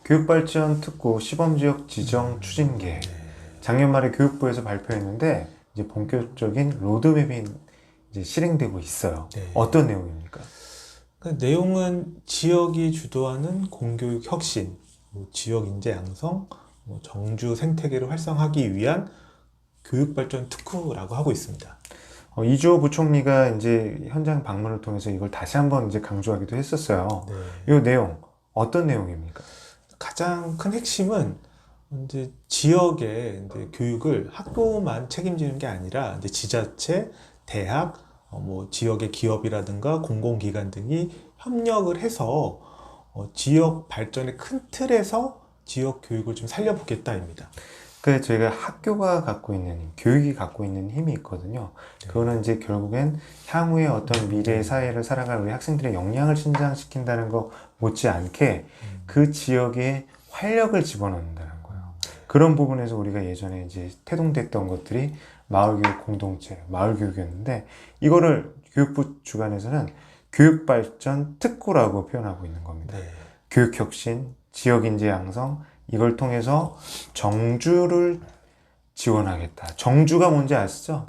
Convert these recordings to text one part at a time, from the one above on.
교육발전특구 시범지역 지정 추진계획. 작년 말에 교육부에서 발표했는데 이제 본격적인 로드맵이 이제 실행되고 있어요. 네. 어떤 내용입니까? 그 내용은 지역이 주도하는 공교육 혁신, 지역 인재 양성, 정주 생태계를 활성화하기 위한 교육발전 특구라고 하고 있습니다. 이주호 부총리가 이제 현장 방문을 통해서 이걸 다시 한번 이제 강조하기도 했었어요. 네. 이 내용 어떤 내용입니까? 가장 큰 핵심은 이제 지역의 이제 교육을 학교만 책임지는 게 아니라 이제 지자체, 대학, 지역의 기업이라든가 공공기관 등이 협력을 해서 지역 발전의 큰 틀에서 지역 교육을 좀 살려보겠다입니다. 그 저희가 학교가 갖고 있는 교육이 갖고 있는 힘이 있거든요. 그거는 이제 결국엔 향후에 어떤 미래의 사회를 살아갈 우리 학생들의 역량을 신장시킨다는 거 못지않게 그 지역에 활력을 집어넣는다는 거예요. 그런 부분에서 우리가 예전에 이제 태동됐던 것들이 마을교육 공동체, 마을교육이었는데 이거를 교육부 주관에서는 교육발전 특구라고 표현하고 있는 겁니다. 네. 교육혁신, 지역인재 양성, 이걸 통해서 정주를 지원하겠다. 정주가 뭔지 아시죠?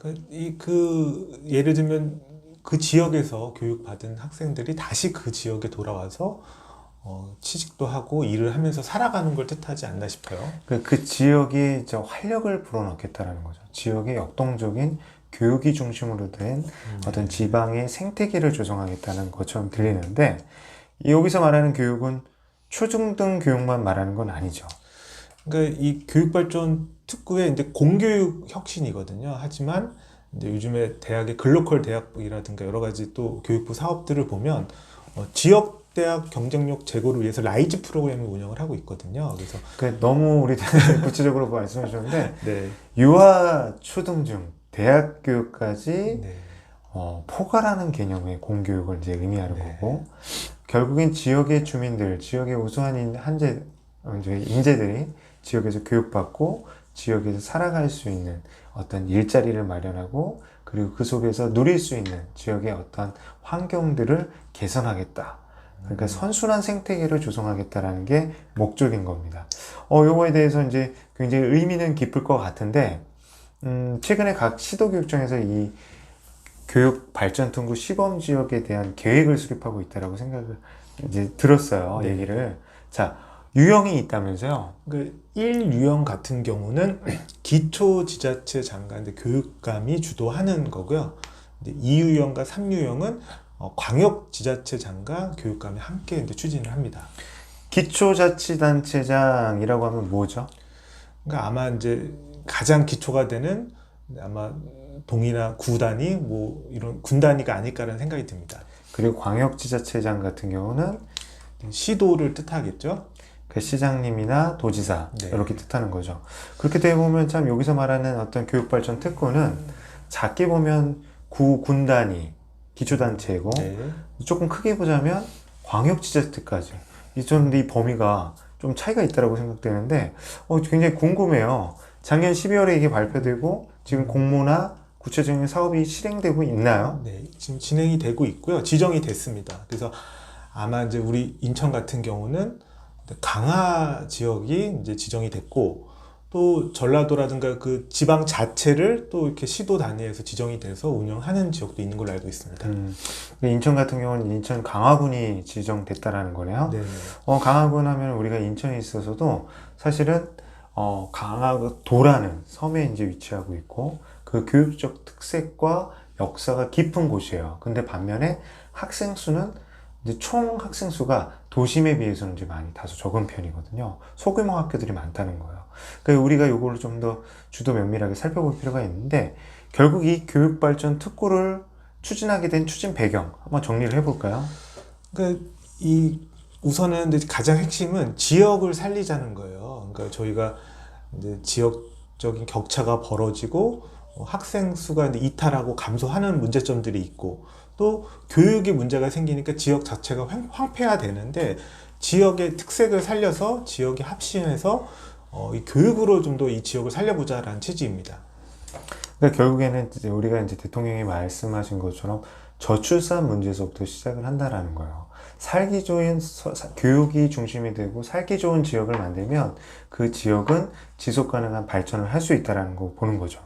예를 들면 그 지역에서 교육받은 학생들이 다시 그 지역에 돌아와서 취직도 하고 일을 하면서 살아가는 걸 뜻하지 않나 싶어요. 그 지역에 활력을 불어넣겠다라는 거죠. 지역의 역동적인 교육이 중심으로 된 어떤 지방의 생태계를 조성하겠다는 것처럼 들리는데 여기서 말하는 교육은 초중등 교육만 말하는 건 아니죠. 그러니까 이 교육발전 특구의 이제 공교육 혁신이거든요. 하지만 이제 요즘에 대학의 글로컬 대학이라든가 여러 가지 또 교육부 사업들을 보면 지역 대학 경쟁력 제고를 위해서 라이즈 프로그램을 운영을 하고 있거든요. 그래서 너무 우리 구체적으로 말씀해 주셨는데 네. 유아 초등중 대학 교육까지 네. 포괄하는 개념의 공교육을 이제 의미하는 네. 거고 결국엔 지역의 주민들, 지역의 우수한 인재들이 지역에서 교육받고 지역에서 살아갈 수 있는 어떤 일자리를 마련하고 그리고 그 속에서 누릴 수 있는 지역의 어떤 환경들을 개선하겠다. 그러니까 선순환 생태계를 조성하겠다라는 게 목적인 겁니다. 요거에 대해서 이제 굉장히 의미는 깊을 것 같은데, 최근에 각 시도교육청에서 이 교육발전특구 시범지역에 대한 계획을 수립하고 있다라고 생각을 이제 들었어요. 네. 얘기를. 자, 유형이 있다면서요? 그 1유형 같은 경우는 기초지자체 장관 교육감이 주도하는 거고요. 2유형과 3유형은 광역지자체장과 교육감이 함께 이제 추진을 합니다. 기초자치단체장이라고 하면 뭐죠? 그러니까 아마 이제 가장 기초가 되는 아마 동이나 구단위 이런 군단위가 아닐까라는 생각이 듭니다. 그리고 광역지자체장 같은 경우는 시도를 뜻하겠죠. 그 시장님이나 도지사 네. 이렇게 뜻하는 거죠. 그렇게 되어 보면 참 여기서 말하는 어떤 교육발전 특구는 작게 보면 군단위 기초단체고 네. 조금 크게 보자면 광역지자체까지 이 범위가 좀 차이가 있다고 생각되는데 굉장히 궁금해요. 작년 12월에 이게 발표되고 지금 공모나 구체적인 사업이 실행되고 있나요? 네, 지금 진행이 되고 있고요. 지정이 됐습니다. 그래서 아마 이제 우리 인천 같은 경우는 강화 지역이 이제 지정이 됐고 또 전라도라든가 그 지방 자체를 또 이렇게 시도 단위에서 지정이 돼서 운영하는 지역도 있는 걸로 알고 있습니다. 인천 같은 경우는 인천 강화군이 지정됐다라는 거네요. 네. 강화군 하면 우리가 인천에 있어서도 사실은 강화도라는 섬에 이제 위치하고 있고 그 교육적 특색과 역사가 깊은 곳이에요. 근데 반면에 학생 수는 이제 총 학생 수가 도심에 비해서는 이제 많이 다소 적은 편이거든요. 소규모 학교들이 많다는 거예요. 그러니까 우리가 이거를 좀 더 주도 면밀하게 살펴볼 필요가 있는데 결국 이 교육발전 특구를 추진하게 된 추진 배경 한번 정리를 해볼까요? 그러니까 우선은 이제 가장 핵심은 지역을 살리자는 거예요. 그러니까 저희가 이제 지역적인 격차가 벌어지고 학생 수가 이제 이탈하고 감소하는 문제점들이 있고 또 교육에 문제가 생기니까 지역 자체가 황폐화되는데 지역의 특색을 살려서 지역이 합심해서 이 교육으로 좀 더 이 지역을 살려보자라는 취지입니다. 그러니까 결국에는 이제 우리가 이제 대통령이 말씀하신 것처럼 저출산 문제에서부터 시작을 한다라는 거예요. 살기 좋은 교육이 중심이 되고 살기 좋은 지역을 만들면 그 지역은 지속 가능한 발전을 할 수 있다는 거 보는 거죠.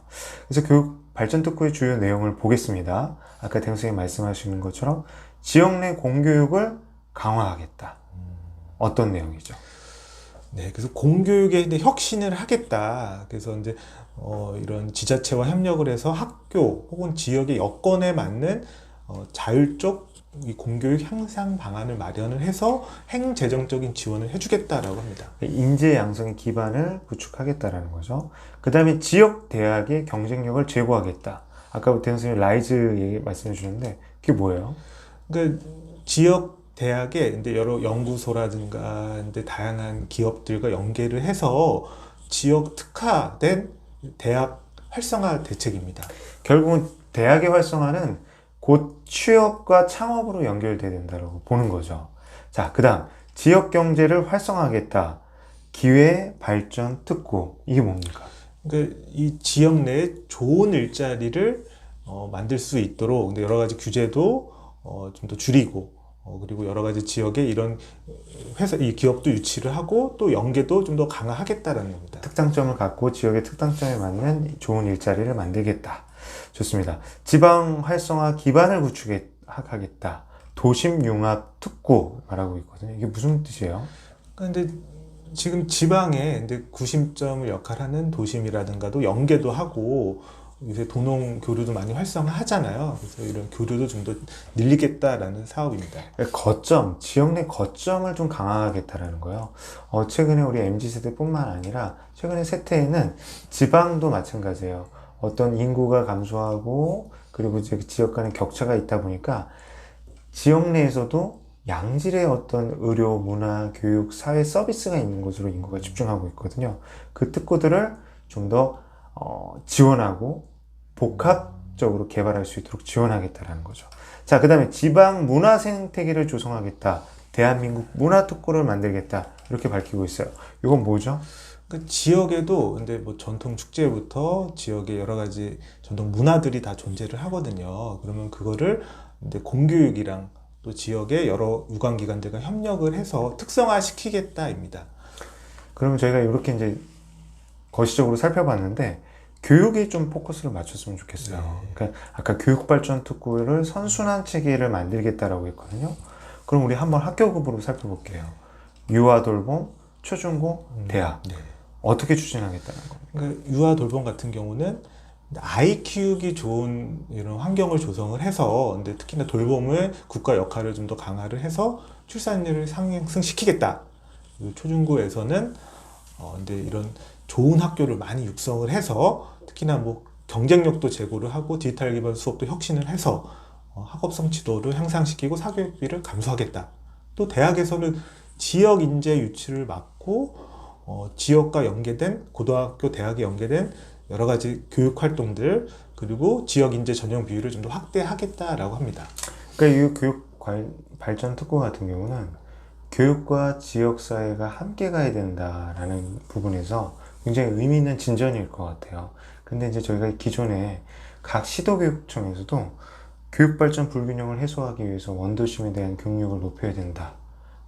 그래서 교육 발전 특구의 주요 내용을 보겠습니다. 아까 대 선생님 말씀하시는 것처럼 지역 내 공교육을 강화하겠다. 어떤 내용이죠? 네, 그래서 공교육에 이제 혁신을 하겠다. 그래서 이제 이런 지자체와 협력을 해서 학교 혹은 지역의 여건에 맞는 자율적 이 공교육 향상 방안을 마련을 해서 행재정적인 지원을 해주겠다라고 합니다. 인재 양성의 기반을 구축하겠다라는 거죠. 그 다음에 지역 대학의 경쟁력을 제고하겠다. 아까 대 선생님 라이즈 얘기 말씀해 주셨는데 그게 뭐예요? 그러니까 지역 대학에 이제 여러 연구소라든가 이제 다양한 기업들과 연계를 해서 지역 특화된 대학 활성화 대책입니다. 결국은 대학의 활성화는 곧 취업과 창업으로 연결돼야 된다고 보는 거죠. 자, 그 다음 지역 경제를 활성화하겠다. 기회 발전 특구 이게 뭡니까? 그러니까 이 지역 내에 좋은 일자리를 만들 수 있도록 근데 여러 가지 규제도 좀 더 줄이고 그리고 여러 가지 지역에 이런 회사, 이 기업도 유치를 하고 또 연계도 좀 더 강화하겠다라는 겁니다. 특장점을 갖고 지역의 특장점에 맞는 좋은 일자리를 만들겠다. 좋습니다. 지방 활성화 기반을 구축하겠다. 도심 융합 특구 말하고 있거든요. 이게 무슨 뜻이에요? 근데 지금 지방에 이제 구심점을 역할하는 도심이라든가도 연계도 하고 요새 도농 교류도 많이 활성화하잖아요. 그래서 이런 교류도 좀 더 늘리겠다라는 사업입니다. 거점, 지역 내 거점을 좀 강화하겠다라는 거예요. 최근에 우리 MZ세대뿐만 아니라 최근에 세태에는 지방도 마찬가지예요. 어떤 인구가 감소하고 그리고 이제 지역 간의 격차가 있다 보니까 지역 내에서도 양질의 어떤 의료, 문화, 교육, 사회 서비스가 있는 곳으로 인구가 집중하고 있거든요. 그 특구들을 좀 더 지원하고 복합적으로 개발할 수 있도록 지원하겠다라는 거죠. 자, 그 다음에 지방 문화 생태계를 조성하겠다. 대한민국 문화 특구를 만들겠다. 이렇게 밝히고 있어요. 이건 뭐죠? 그 지역에도 근데 뭐 전통 축제부터 지역의 여러 가지 전통 문화들이 다 존재를 하거든요. 그러면 그거를 이제 공교육이랑 또 지역의 여러 유관기관들과 협력을 해서 특성화 시키겠다입니다. 그러면 저희가 이렇게 이제 거시적으로 살펴봤는데 교육에 좀 포커스를 맞췄으면 좋겠어요. 네. 그러니까 아까 교육발전 특구를 선순환 체계를 만들겠다라고 했거든요. 그럼 우리 한번 학교급으로 살펴볼게요. 유아 돌봄, 초중고, 대학. 네. 어떻게 추진하겠다는 겁니까? 그러니까 유아 돌봄 같은 경우는 아이 키우기 좋은 이런 환경을 조성을 해서 근데 특히나 돌봄을 국가 역할을 좀 더 강화를 해서 출산율을 상승시키겠다. 그리고 초중고에서는 근데 이런 좋은 학교를 많이 육성을 해서 특히나 뭐 경쟁력도 제고를 하고 디지털 기반 수업도 혁신을 해서 학업성 지도를 향상시키고 사교육비를 감소하겠다. 또 대학에서는 지역 인재 유치를 막고 지역과 연계된 고등학교, 대학에 연계된 여러 가지 교육 활동들 그리고 지역 인재 전형 비율을 좀 더 확대하겠다라고 합니다. 그러니까 이 교육 발전 특구 같은 경우는 교육과 지역 사회가 함께 가야 된다라는 부분에서 굉장히 의미 있는 진전일 것 같아요. 근데 이제 저희가 기존에 각 시도교육청에서도 교육 발전 불균형을 해소하기 위해서 원도심에 대한 교육력을 높여야 된다.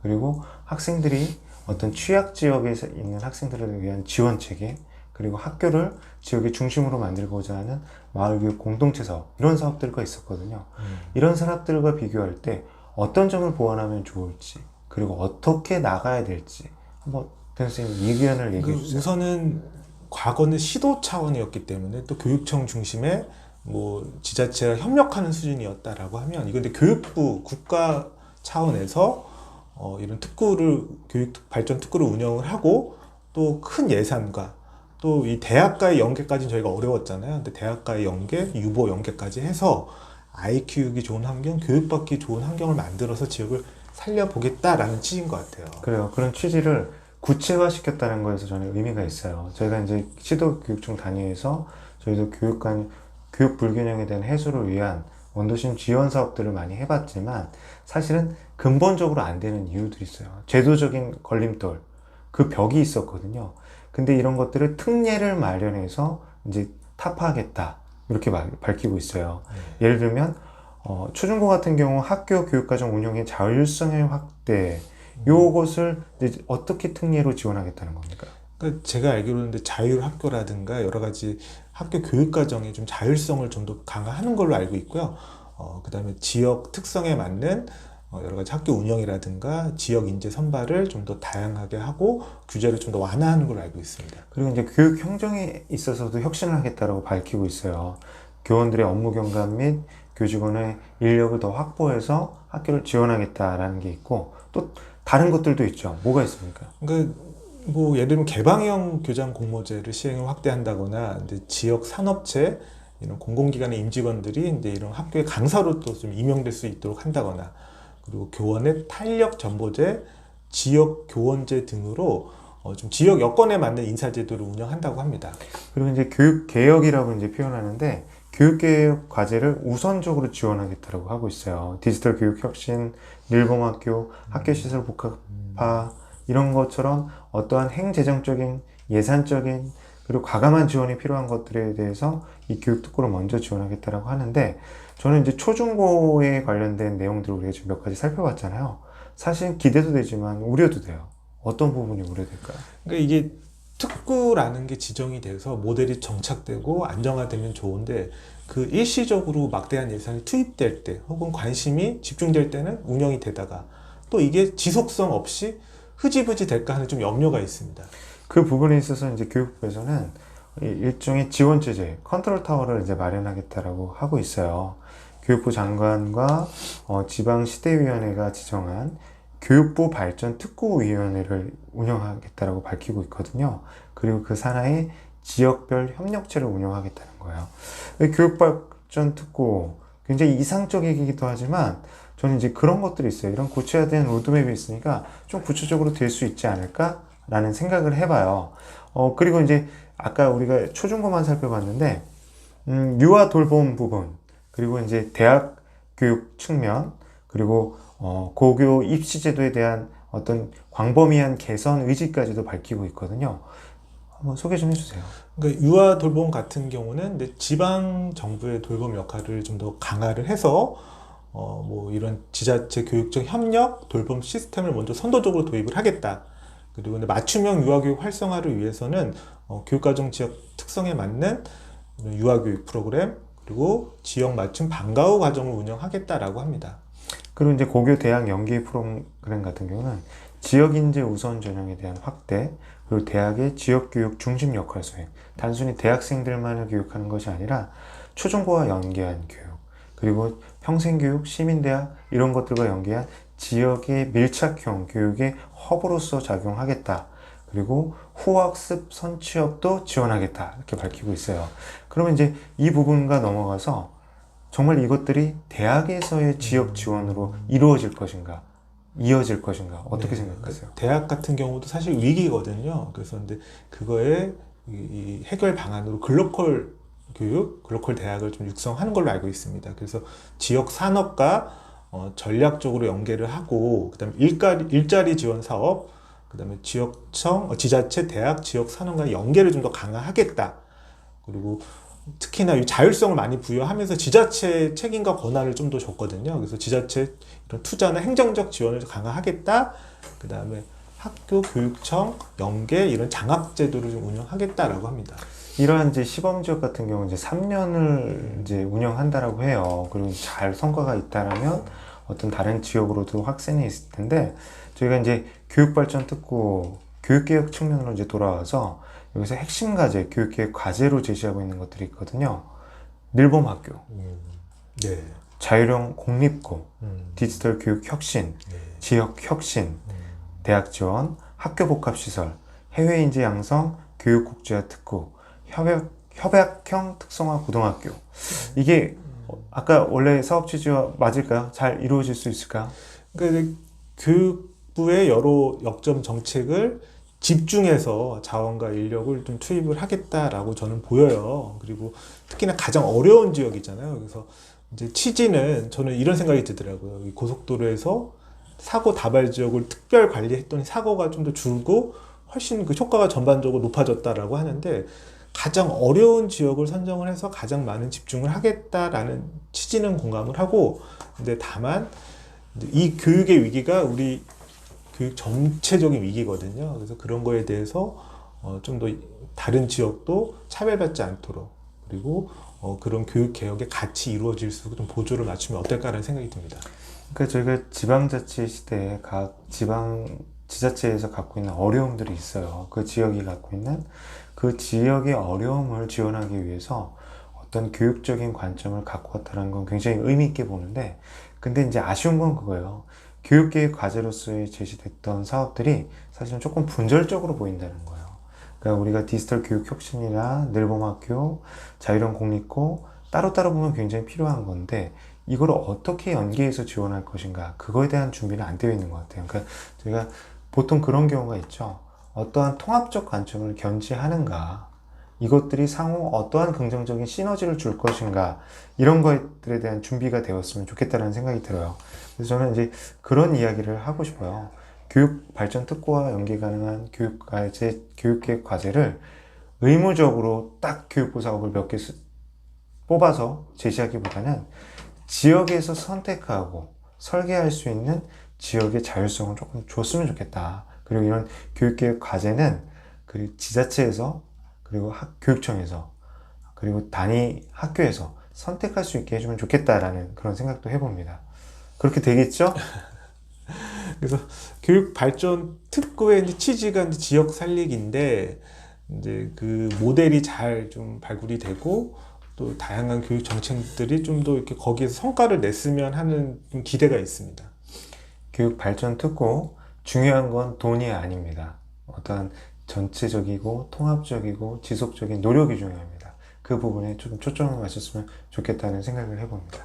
그리고 학생들이 어떤 취약 지역에 있는 학생들을 위한 지원 체계, 그리고 학교를 지역의 중심으로 만들고자 하는 마을교육 공동체 사업, 이런 사업들과 있었거든요. 이런 산업들과 비교할 때 어떤 점을 보완하면 좋을지, 그리고 어떻게 나가야 될지 한번 선생님 의견을 얘기해 주세요. 우선은 과거는 시도 차원이었기 때문에 또 교육청 중심의 뭐 지자체와 협력하는 수준이었다라고 하면 이건 근데 교육부 국가 차원에서 이런 특구를 교육 발전 특구를 운영을 하고 또 큰 예산과 또 이 대학과의 연계까지는 저희가 어려웠잖아요. 근데 대학과의 연계, 유보 연계까지 해서 아이 키우기 좋은 환경, 교육받기 좋은 환경을 만들어서 지역을 살려보겠다라는 취지인 것 같아요. 그래요. 그런 취지를 구체화시켰다는 거에서 저는 의미가 있어요. 저희가 이제 시도교육청 단위에서 저희도 교육 불균형에 대한 해소를 위한 원도심 지원 사업들을 많이 해봤지만 사실은 근본적으로 안 되는 이유들이 있어요. 제도적인 걸림돌, 그 벽이 있었거든요. 근데 이런 것들을 특례를 마련해서 이제 타파하겠다. 이렇게 밝히고 있어요. 예를 들면 초중고 같은 경우 학교 교육과정 운영의 자율성의 확대, 요것을 이제 어떻게 특례로 지원하겠다는 겁니까? 그러니까 제가 알기로는 근데 자율학교라든가 여러 가지 학교 교육과정의 좀 자율성을 좀 더 강화하는 걸로 알고 있고요. 그다음에 지역 특성에 맞는 여러 가지 학교 운영이라든가 지역 인재 선발을 좀 더 다양하게 하고 규제를 좀 더 완화하는 걸로 알고 있습니다. 그리고 이제 교육 행정에 있어서도 혁신을 하겠다라고 밝히고 있어요. 교원들의 업무 경감 및 교직원의 인력을 더 확보해서 학교를 지원하겠다라는 게 있고, 또 다른 것들도 있죠. 뭐가 있습니까? 그러니까 뭐 예를 들면 개방형 교장 공모제를 시행을 확대한다거나 이제 지역 산업체 이런 공공기관의 임직원들이 이제 이런 학교의 강사로 또 좀 임용될 수 있도록 한다거나, 그리고 교원의 탄력 전보제, 지역 교원제 등으로 좀 지역 여건에 맞는 인사제도를 운영한다고 합니다. 그리고 이제 교육 개혁이라고 이제 표현하는데, 교육 개혁 과제를 우선적으로 지원하겠다라고 하고 있어요. 디지털 교육 혁신, 밀봉학교, 학교 시설 복합화 이런 것처럼 어떠한 행재정적인, 예산적인, 그리고 과감한 지원이 필요한 것들에 대해서 이 교육 특구를 먼저 지원하겠다라고 하는데, 저는 이제 초중고에 관련된 내용들을 우리가 지금 몇 가지 살펴봤잖아요. 사실 기대도 되지만 우려도 돼요. 어떤 부분이 우려될까요? 그러니까 이게 특구라는 게 지정이 돼서 모델이 정착되고 안정화되면 좋은데, 그 일시적으로 막대한 예산이 투입될 때 혹은 관심이 집중될 때는 운영이 되다가 또 이게 지속성 없이 흐지부지 될까 하는 좀 염려가 있습니다. 그 부분에 있어서 이제 교육부에서는 일종의 지원 체제, 컨트롤 타워를 이제 마련하겠다라고 하고 있어요. 교육부 장관과 지방시대위원회가 지정한 교육부 발전 특구위원회를 운영하겠다라고 밝히고 있거든요. 그리고 그 산하에 지역별 협력체를 운영하겠다는 거예요. 교육발전 특구 굉장히 이상적이기도 하지만 저는 이제 그런 것들이 있어요. 이런 구체화된 로드맵이 있으니까 좀 구체적으로 될 수 있지 않을까라는 생각을 해봐요. 그리고 이제 아까 우리가 초중고만 살펴봤는데 유아 돌봄 부분, 그리고 이제 대학 교육 측면, 그리고 고교 입시 제도에 대한 어떤 광범위한 개선 의지까지도 밝히고 있거든요. 한번 소개 좀 해주세요. 그러니까 유아 돌봄 같은 경우는 이제 지방 정부의 돌봄 역할을 좀 더 강화를 해서 뭐 이런 지자체 교육적 협력 돌봄 시스템을 먼저 선도적으로 도입을 하겠다. 그리고 이제 맞춤형 유아교육 활성화를 위해서는 교육과정 지역 특성에 맞는 유아교육 프로그램, 그리고 지역 맞춤 방과 후 과정을 운영하겠다라고 합니다. 그리고 이제 고교 대학 연계 프로그램 같은 경우는 지역 인재 우선 전형에 대한 확대, 그리고 대학의 지역 교육 중심 역할 수행, 단순히 대학생들만을 교육하는 것이 아니라 초중고와 연계한 교육, 그리고 평생교육, 시민대학 이런 것들과 연계한 지역의 밀착형 교육의 허브로서 작용하겠다. 그리고 후학습 선취업도 지원하겠다. 이렇게 밝히고 있어요. 그러면 이제 이 부분과 넘어가서 정말 이것들이 대학에서의 지역 지원으로 이루어질 것인가, 이어질 것인가, 어떻게 생각하세요? 대학 같은 경우도 사실 위기거든요. 그래서 근데 그거에 이 해결 방안으로 글로컬 교육, 글로컬 대학을 좀 육성하는 걸로 알고 있습니다. 그래서 지역 산업과 전략적으로 연계를 하고, 그다음에 일자리 지원 사업, 그다음에 지역청, 지자체, 대학, 지역 산업과 연계를 좀 더 강화하겠다. 그리고 특히나 이 자율성을 많이 부여하면서 지자체 책임과 권한을 좀 더 줬거든요. 그래서 지자체 이런 투자나 행정적 지원을 강화하겠다. 그다음에 학교 교육청 연계 이런 장학 제도를 좀 운영하겠다라고 합니다. 이러한 이제 시범 지역 같은 경우 이제 3년을 이제 운영한다라고 해요. 그리고 잘 성과가 있다라면 어떤 다른 지역으로도 확산이 있을 텐데, 저희가 이제 교육발전 특구, 교육개혁 측면으로 이제 돌아와서 여기서 핵심 과제, 교육개혁 과제로 제시하고 있는 것들이 있거든요. 밀봉학교, 네. 자율형 공립고, 디지털 교육 혁신, 네. 지역 혁신, 대학 지원, 학교 복합시설, 해외 인재 양성, 교육 국제화 특구, 협약형 특성화 고등학교. 이게 아까 원래 사업 취지와 맞을까요? 잘 이루어질 수 있을까요? 그러니까 교육부의 여러 역점 정책을 집중해서 자원과 인력을 좀 투입을 하겠다라고 저는 보여요. 그리고 특히나 가장 어려운 지역이잖아요. 그래서 이제 취지는 저는 이런 생각이 들더라고요. 이 고속도로에서 사고 다발 지역을 특별 관리했더니 사고가 좀 더 줄고 훨씬 그 효과가 전반적으로 높아졌다라고 하는데, 가장 어려운 지역을 선정을 해서 가장 많은 집중을 하겠다라는 취지는 공감을 하고, 근데 다만 이제 이 교육의 위기가 우리 교육 전체적인 위기거든요. 그래서 그런 거에 대해서 좀 더 다른 지역도 차별받지 않도록, 그리고 그런 교육 개혁에 같이 이루어질 수 있도록 좀 보조를 맞추면 어떨까라는 생각이 듭니다. 그러니까 저희가 지방자치 시대에 각 지방 지자체에서 갖고 있는 어려움들이 있어요. 그 지역이 갖고 있는 그 지역의 어려움을 지원하기 위해서 어떤 교육적인 관점을 갖고 왔다는 건 굉장히 의미 있게 보는데, 근데 이제 아쉬운 건 그거예요. 교육계획 과제로서 제시됐던 사업들이 사실은 조금 분절적으로 보인다는 거예요. 그러니까 우리가 디지털 교육 혁신이나 늘봄학교, 자유형 공립고 따로따로 보면 굉장히 필요한 건데, 이걸 어떻게 연계해서 지원할 것인가, 그거에 대한 준비는 안 되어 있는 것 같아요. 그러니까 저희가 보통 그런 경우가 있죠. 어떠한 통합적 관점을 견지하는가, 이것들이 상호 어떠한 긍정적인 시너지를 줄 것인가, 이런 것들에 대한 준비가 되었으면 좋겠다는 생각이 들어요. 그래서 저는 이제 그런 이야기를 하고 싶어요. 교육 발전 특구와 연계 가능한 교육계획 과제를 의무적으로 딱 교육부 사업을 몇 개 뽑아서 제시하기보다는 지역에서 선택하고 설계할 수 있는 지역의 자율성을 조금 줬으면 좋겠다. 그리고 이런 교육계획 과제는 그 지자체에서, 그리고 교육청에서, 그리고 단위 학교에서 선택할 수 있게 해주면 좋겠다라는 그런 생각도 해봅니다. 그렇게 되겠죠? 그래서 교육 발전 특구의 이제 취지가 이제 지역 살리기인데, 이제 그 모델이 잘 좀 발굴이 되고, 또 다양한 교육 정책들이 좀 더 이렇게 거기에서 성과를 냈으면 하는 좀 기대가 있습니다. 교육 발전 특구, 중요한 건 돈이 아닙니다. 어떠한 전체적이고 통합적이고 지속적인 노력이 중요합니다. 그 부분에 좀 초점을 맞췄으면 좋겠다는 생각을 해봅니다.